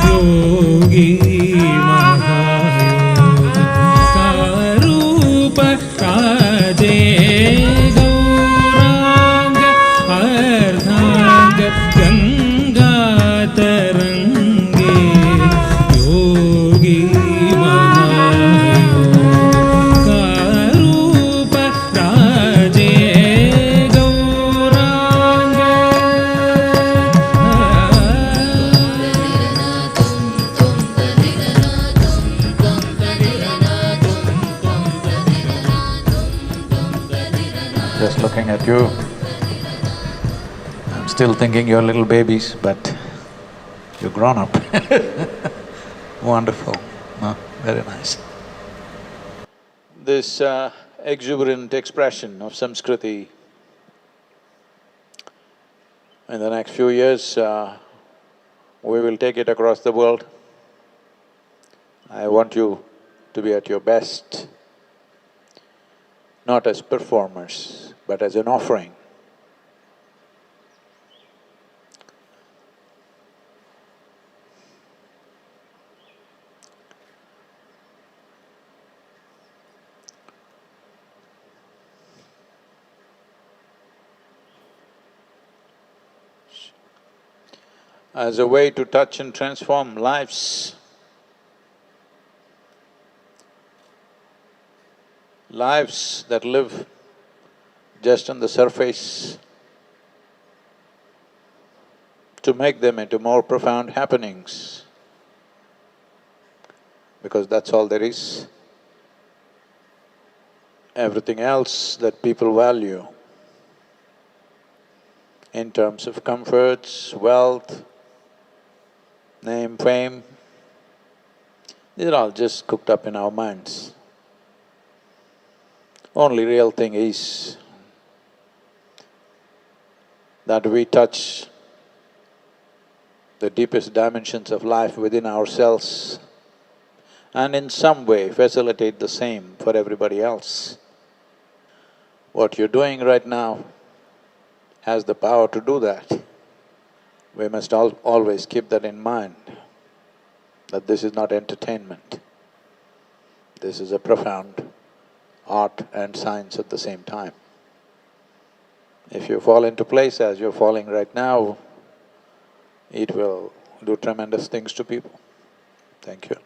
Yogi Mahayog कारूप Raje Gaurang अर्धांग गंगातरंगे Yogi Mahayog कारूप Raje Just looking at you, I'm still thinking you're little babies, but you're grown up. Wonderful, very nice. This exuberant expression of Samskriti, in the next few years, we will take it across the world. I want you to be at your best, not as performers, but as an offering. As a way to touch and transform lives. Lives that live just on the surface, to make them into more profound happenings, because that's all there is. Everything else that people value in terms of comforts, wealth, name, fame, these are all just cooked up in our minds. Only real thing is that we touch the deepest dimensions of life within ourselves and in some way facilitate the same for everybody else. What you're doing right now has the power to do that. We must always keep that in mind, that this is not entertainment. This is a profound art and science at the same time. If you fall into place as you're falling right now, it will do tremendous things to people. Thank you.